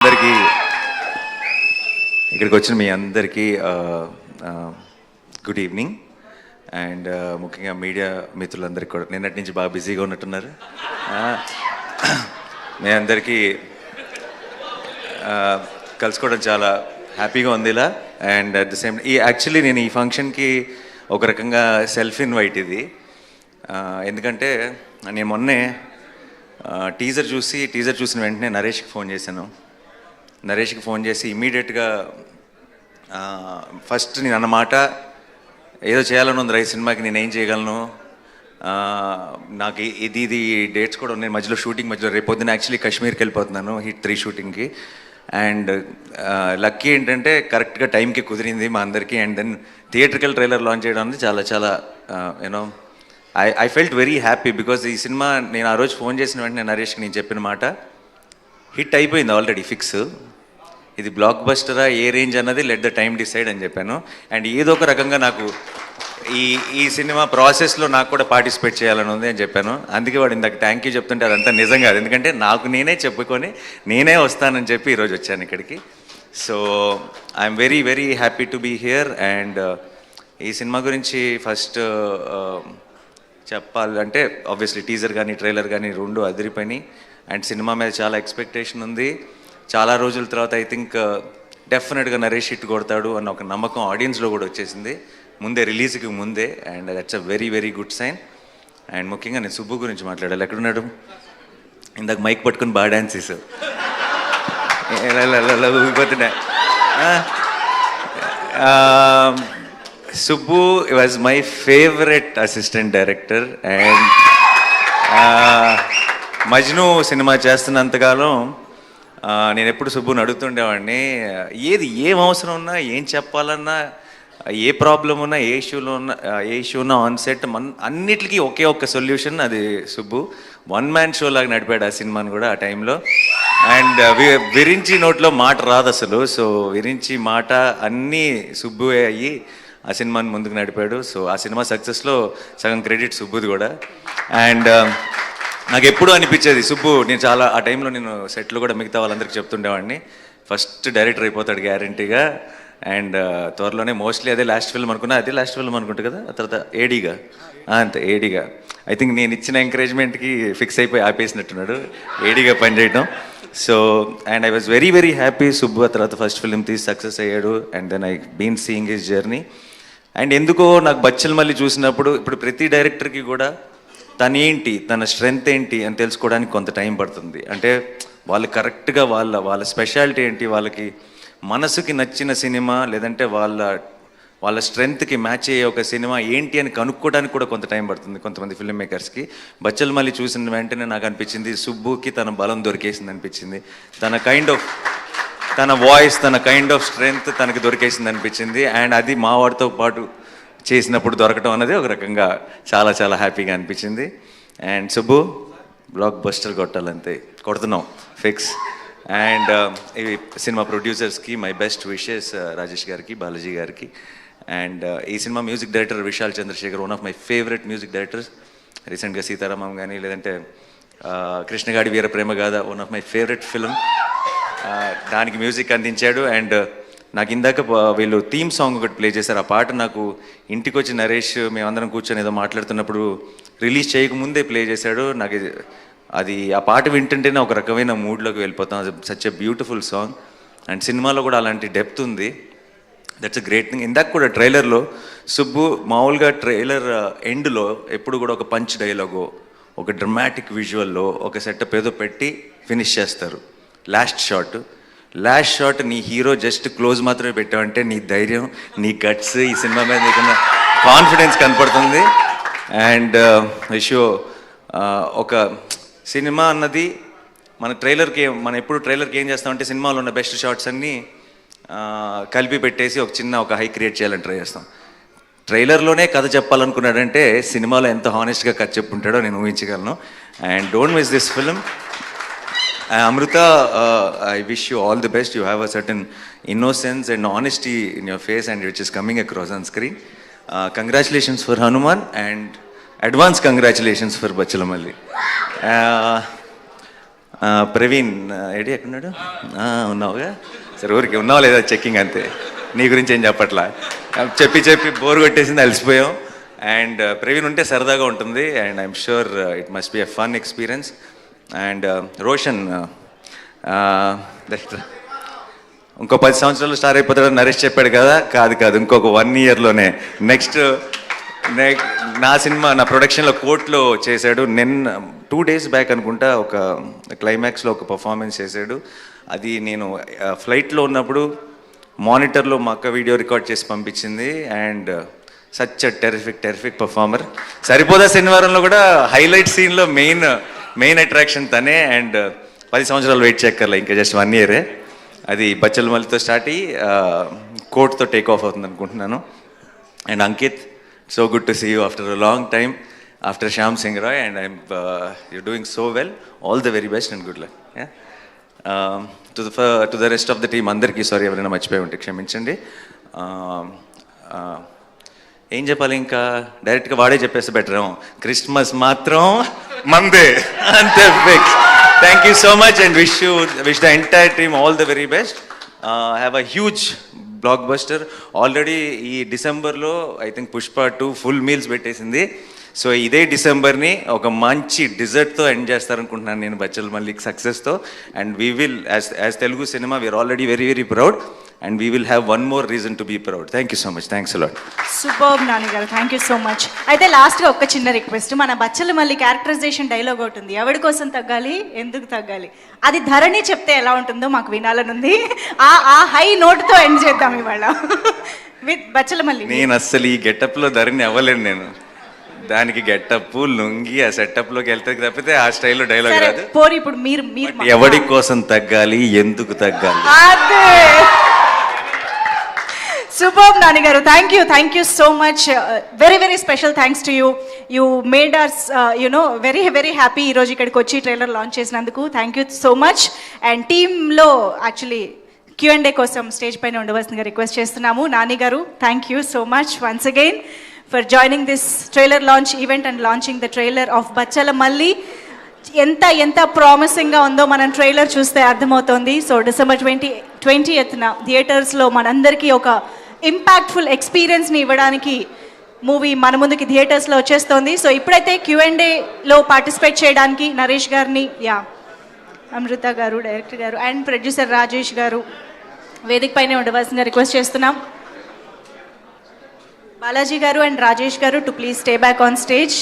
అందరికీ ఇక్కడికి వచ్చిన మీ అందరికీ గుడ్ ఈవినింగ్. అండ్ ముఖ్యంగా మీడియా మిత్రులందరికీ కూడా నిన్నటి నుంచి బాగా బిజీగా ఉన్నట్టున్నారు. మీ అందరికీ కలుసుకోవడం చాలా హ్యాపీగా ఉంది ఇలా. And at the same actually నేను ఈ ఫంక్షన్కి ఒక రకంగా సెల్ఫ్ ఇన్వైట్ ఇది. ఎందుకంటే నేను మొన్నే టీజర్ చూసిన వెంటనే నరేష్కి ఫోన్ చేశాను. నరేష్కి ఫోన్ చేసి ఇమ్మీడియట్గా ఫస్ట్ నేను అన్నమాట, ఏదో చేయాలని ఉంది ఈ సినిమాకి, నేను ఏం చేయగలను, నాకు ఇది డేట్స్ కూడా ఉన్నాయి మధ్యలో, షూటింగ్ మధ్యలో. రేపు పొద్దున్న యాక్చువల్లీ కాశ్మీర్కి వెళ్ళిపోతున్నాను హిట్ 3 షూటింగ్కి. అండ్ లక్కీ ఏంటంటే కరెక్ట్గా టైంకి కుదిరింది మా అందరికీ. And then theatrical trailer launch చేయడం అనేది చాలా చాలా you know I felt very happy. Because ఈ సినిమా నేను ఆ రోజు ఫోన్ చేసిన వెంటనే నరేష్కి నేను చెప్పిన మాట హిట్ అయిపోయింది ఆల్రెడీ, ఫిక్స్. ఇది బ్లాక్ బస్టరా ఏ రేంజ్ అన్నది లెట్ ద టైమ్ డిసైడ్ అని చెప్పాను. అండ్ ఏదో ఒక రకంగా నాకు ఈ సినిమా ప్రాసెస్లో నాకు కూడా పార్టిసిపేట్ చేయాలని ఉంది అని చెప్పాను. అందుకే వాడు ఇందాక థ్యాంక్ యూ చెప్తుంటే అదంతా నిజం కాదు, ఎందుకంటే నాకు నేనే చెప్పుకొని నేనే వస్తానని చెప్పి ఈరోజు వచ్చాను ఇక్కడికి. So I'm very very happy to be here. And ఈ సినిమా గురించి ఫస్ట్ చెప్పాలంటే ఆబ్వియస్లీ టీజర్ కానీ ట్రైలర్ కానీ రెండు అదిరిపోయినాయి. అండ్ సినిమా మీద చాలా ఎక్స్పెక్టేషన్ ఉంది. చాలా రోజుల తర్వాత ఐ థింక్ డెఫినెట్గా నరేష్ హిట్ కొడతాడు అన్న ఒక నమ్మకం ఆడియన్స్లో కూడా వచ్చేసింది ముందే, రిలీజ్కి ముందే. And that's a very very good sign. And ముఖ్యంగా నేను సుబ్బు గురించి మాట్లాడాలి. ఎక్కడున్నాడు? ఇందాక మైక్ పట్టుకుని బాగా డ్యాన్స్ చేశావు, ఊగిపోతున్నా. Subbu was my favourite assistant director. And Majnu cinema చేస్తున్నంతకాలం నేను ఎప్పుడు సుబ్బుని అడుగుతుండేవాడిని, ఏం అవసరం ఉన్నా, ఏం చెప్పాలన్నా, ఏ ప్రాబ్లం ఉన్నా, ఏ ఇష్యూ ఉన్నా ఆన్ సెట్ అన్నిటికీ ఒకే ఒక్క సొల్యూషన్, అది సుబ్బు. వన్ మ్యాన్ షో లాగా నడిపాడు ఆ సినిమాని కూడా ఆ టైంలో. అండ్ విరించి నోట్లో మాట రాదు అసలు. సో విరించి మాట అన్నీ సుబ్బువే అయ్యి ఆ సినిమాని ముందుకు నడిపాడు. సో ఆ సినిమా సక్సెస్లో సగం క్రెడిట్ సుబ్బుది కూడా. అండ్ నాకు ఎప్పుడూ అనిపించేది సుబ్బు, నేను చాలా ఆ టైంలో నేను సెట్లో కూడా మిగతా వాళ్ళందరికీ చెప్తుండేవాడిని, ఫస్ట్ డైరెక్టర్ అయిపోతాడు గ్యారంటీగా. అండ్ త్వరలోనే మోస్ట్లీ అదే లాస్ట్ ఫిల్మ్ అనుకున్నా, అదే లాస్ట్ ఫిల్మ్ అనుకుంటా కదా, ఆ తర్వాత ఏడీగా, అంతే ఏడీగా. ఐ థింక్ నేను ఇచ్చిన ఎంకరేజ్మెంట్కి ఫిక్స్ అయిపోయి ఆపేసినట్టున్నాడు ఏడీగా పనిచేయడం. So and I was very very happy. Subbu ఆ తర్వాత ఫస్ట్ ఫిల్మ్ తీసి సక్సెస్ అయ్యాడు. And then I been seeing his journey. And ఎందుకో నాకు బచ్చల్ మళ్ళీ చూసినప్పుడు, ఇప్పుడు ప్రతి డైరెక్టర్కి కూడా తనేంటి, తన స్ట్రెంగ్త్ ఏంటి అని తెలుసుకోవడానికి కొంత టైం పడుతుంది. అంటే వాళ్ళు కరెక్ట్గా వాళ్ళ స్పెషాలిటీ ఏంటి, వాళ్ళకి మనసుకి నచ్చిన సినిమా లేదంటే వాళ్ళ స్ట్రెంగ్త్కి మ్యాచ్ అయ్యే ఒక సినిమా ఏంటి అని కనుక్కోవడానికి కూడా కొంత టైం పడుతుంది కొంతమంది ఫిల్మ్ మేకర్స్కి. బచ్చల్ మళ్ళీ చూసిన వెంటనే నాకు అనిపించింది సుబ్బుకి తన బలం దొరికేసింది అనిపించింది. తన వాయిస్, తన కైండ్ ఆఫ్ స్ట్రెంగ్త్ తనకి దొరికేసింది అనిపించింది. అండ్ అది మా వాడితో పాటు చేసినప్పుడు దొరకడం అనేది ఒక రకంగా చాలా చాలా హ్యాపీగా అనిపించింది. అండ్ సుబ్బు బ్లాక్ బస్టర్ కొట్టాలంతే, కొడుతున్నాం ఫిక్స్. అండ్ ఈ సినిమా ప్రొడ్యూసర్స్కి మై బెస్ట్ విషెస్, రాజేష్ గారికి, బాలాజీ గారికి. అండ్ ఈ cinema music director Vishal Chandrashekhar, one of my favourite music directors. రీసెంట్గా సీతారామం కానీ లేదంటే Krishnagadi Veera Prema Gadha, one of my favourite film, దానికి మ్యూజిక్ అందించాడు. అండ్ నాకు ఇందాక వీళ్ళు థీమ్ సాంగ్ ఒకటి ప్లే చేశారు. ఆ పాట నాకు ఇంటికి వచ్చి నరేష్ మేమందరం కూర్చొని ఏదో మాట్లాడుతున్నప్పుడు రిలీజ్ చేయకముందే ప్లే చేశాడు. నాకు అది ఆ పాట వింటుంటేనే ఒక రకమైన మూడ్లోకి వెళ్ళిపోతాం. Such a beautiful song. And సినిమాలో కూడా అలాంటి డెప్త్ ఉంది. That's a great thing. ఇందాక కూడా ట్రైలర్లో సుబ్బు మామూలుగా ట్రైలర్ ఎండ్లో ఎప్పుడు కూడా ఒక పంచ్ డైలాగో, ఒక డ్రమాటిక్ విజువల్లో ఒక సెటప్ ఏదో పెట్టి ఫినిష్ చేస్తారు. లాస్ట్ షాట్ నీ హీరో జస్ట్ క్లోజ్ మాత్రమే పెట్టావంటే నీ ధైర్యం, నీ గట్స్, ఈ సినిమా మీద నీకున్న కాన్ఫిడెన్స్ కనపడుతుంది. అండ్ విషో ఒక సినిమా అన్నది మనం ఎప్పుడు ట్రైలర్కి ఏం చేస్తామంటే సినిమాలో ఉన్న బెస్ట్ షాట్స్ అన్నీ కలిపి పెట్టేసి ఒక హై క్రియేట్ చేయాలని ట్రై చేస్తాం. ట్రైలర్లోనే కథ చెప్పాలనుకున్నాడంటే సినిమాలో ఎంత హానెస్ట్గా కథ చెప్పుంటాడో నేను ఊహించగలను. And don't miss this film. Amrita, I wish you all the best. You have a certain innocence and honesty in your face, and which is coming across on screen. Congratulations for Hanuman, and advance congratulations for Bachalamalli. Praveen AD ఎక్కడున్నాడు? ఉన్నావుగా, సరే ఊరికి ఉన్నావా లేదా checking అంతే, నీ గురించి ఏం చెప్పట్లా, చెప్పి చెప్పి బోర్ కొట్టేసింది, అలసిపోయాం. అండ్ ప్రవీణ్ ఉంటే సరదాగా ఉంటుంది, and I'm sure it must be a fun experience. And Roshan ఇంకో 10 సంవత్సరాలు స్టార్ అయిపోతాడు నరేష్ చెప్పాడు కదా, కాదు కాదు, ఇంకొక 1 yearలోనే నెక్స్ట్ నా సినిమా నా ప్రొడక్షన్లో కోర్టులో చేశాడు. 2 days బ్యాక్ అనుకుంటా ఒక క్లైమాక్స్లో ఒక పర్ఫార్మెన్స్ చేశాడు. అది నేను ఫ్లైట్లో ఉన్నప్పుడు మానిటర్లో మా అక్క వీడియో రికార్డ్ చేసి పంపించింది. And such terrific performer. Saripodhaa శనివారంలో కూడా హైలైట్ సీన్లో మెయిన్ అట్రాక్షన్ తనే. అండ్ 10 సంవత్సరాలు వెయిట్ చేయక్కర్లే, ఇంకా జస్ట్ 1 year. అది బచ్చలమల్లితో స్టార్ట్ అయ్యి కోర్టుతో టేక్ ఆఫ్ అవుతుంది అనుకుంటున్నాను. And Ankit, so good to see you after a long time, after Shyam Singh Roy, and you're doing so well. All the very best and good luck. Yeah. To the rest of the team, andarki sorry ఎవరైనా మర్చిపోయి ఉంటే క్షమించండి. ఏం చెప్పాలి, ఇంకా డైరెక్ట్గా వాడే చెప్పేస్తే బెటర్ ఏమో. క్రిస్మస్ మాత్రం మందే అంతే fix. Thank you so much and wish the entire team all the very best. Have a huge blockbuster. Already ఈ డిసెంబర్లో I think Pushpa 2 full meals పెట్టేసింది. సో ఇదే డిసెంబర్ని ఒక మంచి డిజర్ట్తో ఎండ్ చేస్తారనుకుంటున్నాను నేను బచ్చలమల్లికి సక్సెస్తో. And we will as Telugu cinema we are already very very proud and we will have one more reason to be proud. Thank you so much. Thanks a lot. Superb Nani గారు, థ్యాంక్ యూ సో మచ్. అయితే లాస్ట్గా ఒక చిన్న request, మన Bachhala Malli characterisation dialogue ఒకటి ఉంది, ఎవడి కోసం తగ్గాలి ఎందుకు తగ్గాలి, అది ధరణి చెప్తే ఎలా ఉంటుందో మాకు వినాలనుంది. ఆ హై నోట్తో ఎండ్ చేద్దాం ఇవాళ విత్ బచ్చలమల్లి. నేను అస్సలు ఈ గెటప్లో ధరణి అవ్వలేను. నేను దానికి గెటప్ లుంగి ఆ సెటప్లోకి వెళ్తే తప్పితే ఆ స్టైల్లో డైలాగ్ రాదు. పోరు ఇప్పుడు మీరు ఎవడి కోసం తగ్గాలి ఎందుకు తగ్గాలి. Superb Nani garu, thank you so much. Very very special thanks to you. You made us very very happy ee roju ikkadiki vachi trailer launch chesinanduku. Thank you so much. And team lo actually Q&A kosam stage paina undavasinga request chestunamu. Nani garu, thank you so much once again for joining this trailer launch event and launching the trailer of Bachalamalli. ఎంత ప్రామిసింగ్గా ఉందో మనం trailer చూస్తే అర్థమవుతోంది. So December 20th థియేటర్స్లో మనందరికీ ఒక impactful ఎక్స్పీరియన్స్ని ఇవ్వడానికి మూవీ మన ముందుకి థియేటర్స్లో వచ్చేస్తోంది. సో ఇప్పుడైతే Q&Aలో పార్టిసిపేట్ చేయడానికి నరేష్ గారిని, అమృత గారు డైరెక్టర్ గారు అండ్ ప్రొడ్యూసర్ రాజేష్ గారు వేదిక పైనే ఉండవలసిందిగా రిక్వెస్ట్ చేస్తున్నాం. బాలాజీ గారు అండ్ రాజేష్ గారు to please stay back on stage.